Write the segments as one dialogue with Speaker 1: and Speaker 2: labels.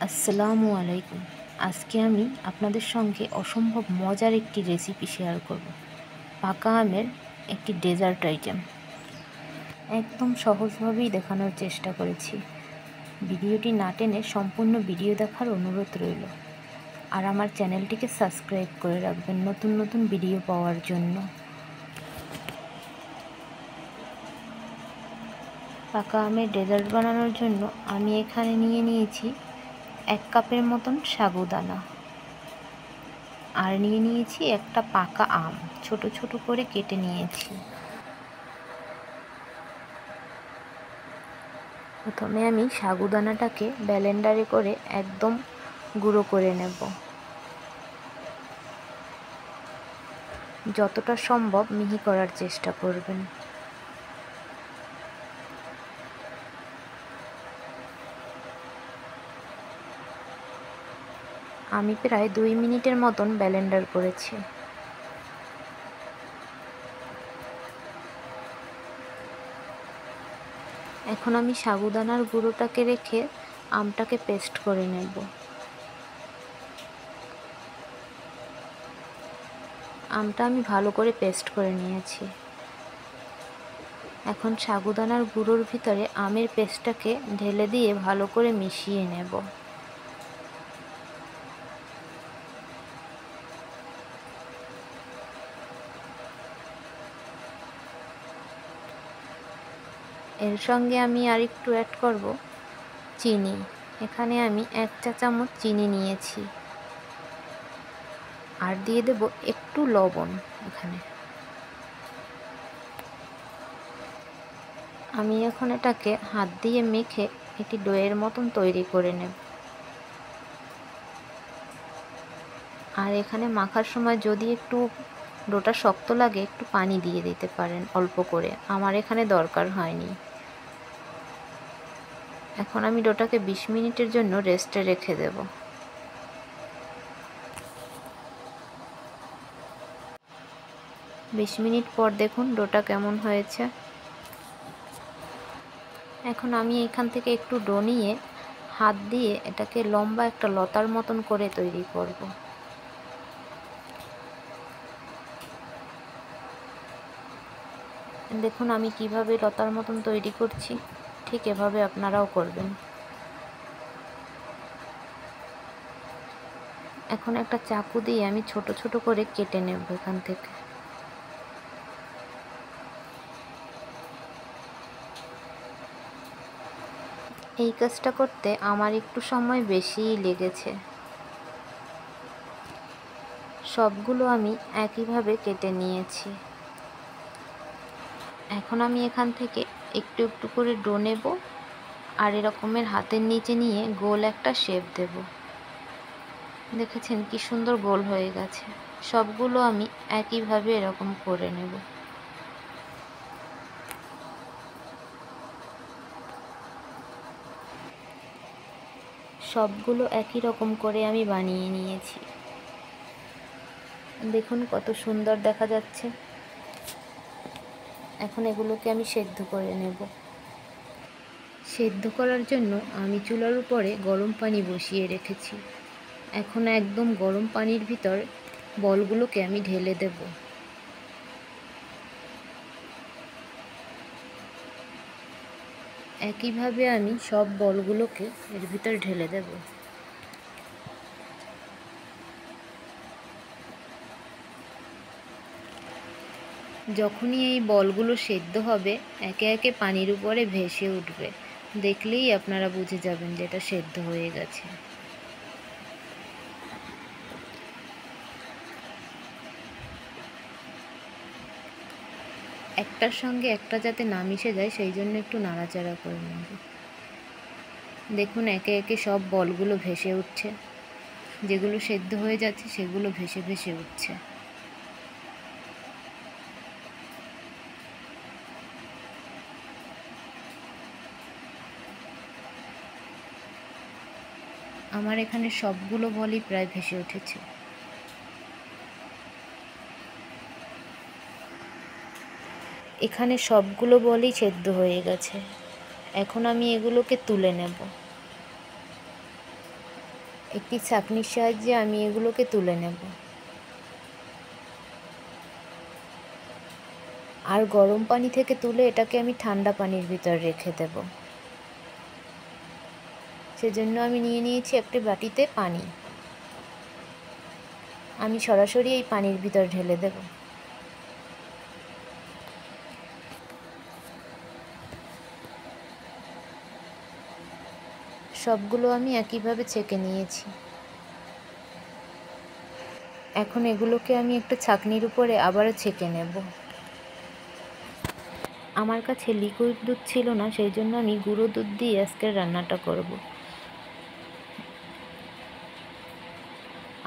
Speaker 1: আসসালামু আলাইকুম। আজকে আমি আপনাদের সঙ্গে অসম্ভব মজার একটি রেসিপি শেয়ার করব। পাকা আমের একটি ডেজার্ট আইটেম। একদম সহজভাবেই দেখানোর চেষ্টা করেছি। ভিডিওটি না টেনে সম্পূর্ণ ভিডিও দেখার অনুরোধ রইল। আর আমার চ্যানেলটিকে সাবস্ক্রাইব করে রাখবেন নতুন নতুন ভিডিও পাওয়ার জন্য। পাকা আমের ডেজার্ট বানানোর জন্য আমি এখানে নিয়েছি 1 কাপের মতন সাগুদানা। আর নিয়েছি একটা পাকা আম, ছোট ছোট করে কেটে নিয়েছি। প্রথমে আমি সাগুদানাটাকে ব্লেন্ডারে করে একদম গুঁড়ো করে নেব। যতটা সম্ভব মিহি করার চেষ্টা করবেন। আমি প্রায় 2 মিনিটের মতন ব্লেন্ডার করেছি। এখন আমি সাগুদানার গুঁড়োটাকে রেখে আমটাকে পেস্ট করে নেব। আমটা আমি ভালো করে পেস্ট করে নিয়েছি। এখন সাগুদানার গুঁড়োর ভিতরে আমের পেস্টটাকে ঢেলে দিয়ে ভালো করে মিশিয়ে নেব। এর সঙ্গে আমি আরেকটু অ্যাড করব চিনি। এখানে আমি 1 চা চামচ চিনি নিয়েছি। আর দিয়ে দেব একটু লবণ। এখানে আমি এখন এটাকে হাত দিয়ে মেখে একটি ডোয়ের মতন তৈরি করে নেব। আর এখানে মাখার সময় যদি একটু ডোটা শক্ত লাগে একটু পানি দিয়ে দিতে পারেন অল্প করে, আমার এখানে দরকার হয়নি। এখন আমি ডোটাকে 20 মিনিটের জন্য রেস্টে রেখে দেব। বিশ মিনিট পর দেখুন ডোটা কেমন হয়েছে। এখন আমি এখান থেকে একটু ডো নিয়ে হাত দিয়ে এটাকে লম্বা একটা লতার মতন করে তৈরি করব। দেখুন আমি কিভাবে লতার মতন তৈরি করছি, ঠিক এভাবে আপনারাও করবেন। এখন একটা চাকু দিয়ে আমি ছোট ছোট করে কেটে নেব এখান থেকে। এই কাজটা করতে আমার একটু সময় বেশিই লেগেছে। সবগুলো আমি একইভাবে কেটে নিয়েছি। এখন আমি এখান থেকে একটু একটু করে ডো নেব আর এরকমের হাতের নিচে নিয়ে গোল একটা শেপ দেব। দেখেছেন কি সুন্দর গোল হয়ে গেছে। সবগুলো আমি একইভাবে এরকম করে নেব। সবগুলো একই রকম করে আমি বানিয়ে নিয়েছি। দেখুন কত সুন্দর দেখা যাচ্ছে। এখন এগুলোকে আমি সেদ্ধ করে নেব। সেদ্ধ করার জন্য আমি চুলার উপরে গরম পানি বসিয়ে রেখেছি। এখন একদম গরম পানির ভিতর বলগুলোকে আমি ঢেলে দেব। একইভাবে আমি সব বলগুলোকে এর ভিতর ঢেলে দেব। যখনই এই বলগুলো সেদ্ধ হবে একে একে পানির উপরে ভেসে উঠবে। দেখলেই আপনারা বুঝে যাবেন যে এটা সেদ্ধ হয়ে গেছে। একটার সঙ্গে একটা যাতে না মিশে যায় সেই জন্য একটু নাড়াচাড়া করে নেব। দেখুন একে একে সব বলগুলো ভেসে উঠছে। যেগুলো সেদ্ধ হয়ে যাচ্ছে সেগুলো ভেসে ভেসে উঠছে। আমার এখানে সবগুলো বলই প্রায় ভেসে উঠেছে। এখানে সবগুলো বলই সেদ্ধ হয়ে গেছে। এখন আমি এগুলোকে তুলে নেব। একটি ছাঁকনির সাহায্যে আমি এগুলোকে তুলে নেব। আর গরম পানি থেকে তুলে এটাকে আমি ঠান্ডা পানির ভিতর রেখে দেব। সেজন্য আমি নিয়ে নিয়েছি একটি বাটিতে পানি। আমি সরাসরি এই পানির ভিতর ঢেলে দেব। সবগুলো আমি একইভাবে ছেঁকে নিয়েছি। এখন এগুলোকে আমি একটা ছাঁকনির উপরে আবারও ছেঁকে নেব। আমার কাছে লিকুইড দুধ ছিল না, সেই জন্য আমি গুঁড়ো দুধ দিয়ে আজকের রান্নাটা করব।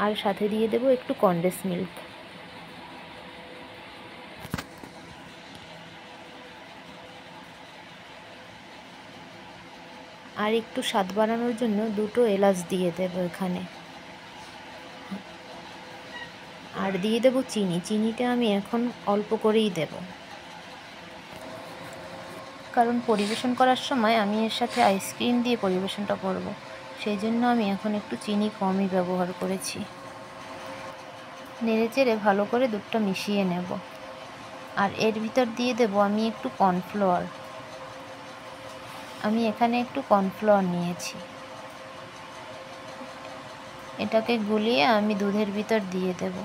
Speaker 1: আর সাথে দিয়ে দেব একটু কনডেন্স মিল্ক। আর একটু স্বাদ বাড়ানোর জন্য 2টো এলাচ দিয়ে দেব এখানে। আর দিয়ে দেব চিনি। চিনিটা আমি এখন অল্প করেই দেব, কারণ পরিবেশন করার সময় আমি এর সাথে আইসক্রিম দিয়ে পরিবেশনটা করব। সেই জন্য আমি এখন একটু চিনি কমই ব্যবহার করেছি। নেড়েচেড়ে ভালো করে দুধটা মিশিয়ে নেব। আর এর ভিতর দিয়ে দেব আমি একটু কর্নফ্লাওয়ার। আমি এখানে একটু কর্নফ্লাওয়ার নিয়েছি। এটাকে গুলিয়ে আমি দুধের ভিতর দিয়ে দেব।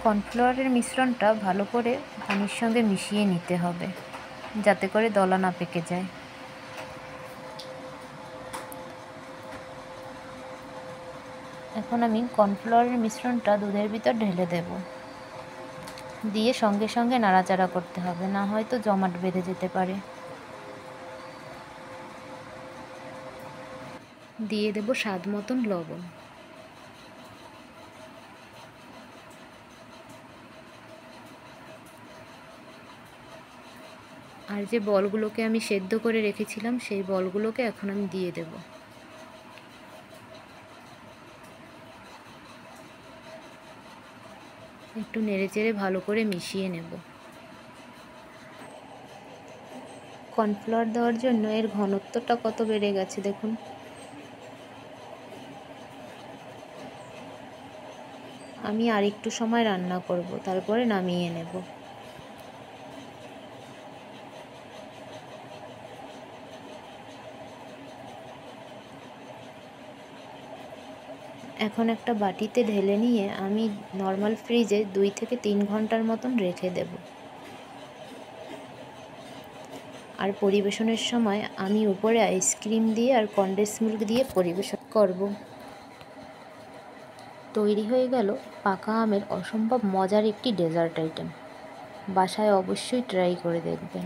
Speaker 1: কর্নফ্লাওয়ারের মিশ্রণটা ভালো করে পানির সঙ্গে মিশিয়ে নিতে হবে, যাতে করে দলা না পেকে যায়। এখন আমি কর্নফ্লাওয়ারের মিশ্রণটা দুধের ভিতর ঢেলে দেব। দিয়ে সঙ্গে সঙ্গে নাড়াচাড়া করতে হবে, না হয়তো জমাট বেঁধে যেতে পারে। দিয়ে দেব স্বাদ মতন লবণ। আর যে বলগুলোকে আমি সেদ্ধ করে রেখেছিলাম সেই বলগুলোকে এখন আমি দিয়ে দেব। একটু নেড়েচেড়ে ভালো করে মিশিয়ে নেব। কর্নফ্লাওয়ার দেওয়ার জন্য এর ঘনত্বটা কত বেড়ে গেছে দেখুন। আমি আর একটু সময় রান্না করব, তারপরে নামিয়ে নেব। এখন একটা বাটিতে ঢেলে নিয়ে আমি নর্মাল ফ্রিজে 2 থেকে 3 ঘন্টার মতন রেখে দেব। আর পরিবেশনের সময় আমি উপরে আইসক্রিম দিয়ে আর কনডেন্স মিল্ক দিয়ে পরিবেশন করব। তৈরি হয়ে গেল পাকা আমের অসম্ভব মজার একটি ডেজার্ট আইটেম। বাসায় অবশ্যই ট্রাই করে দেখবেন।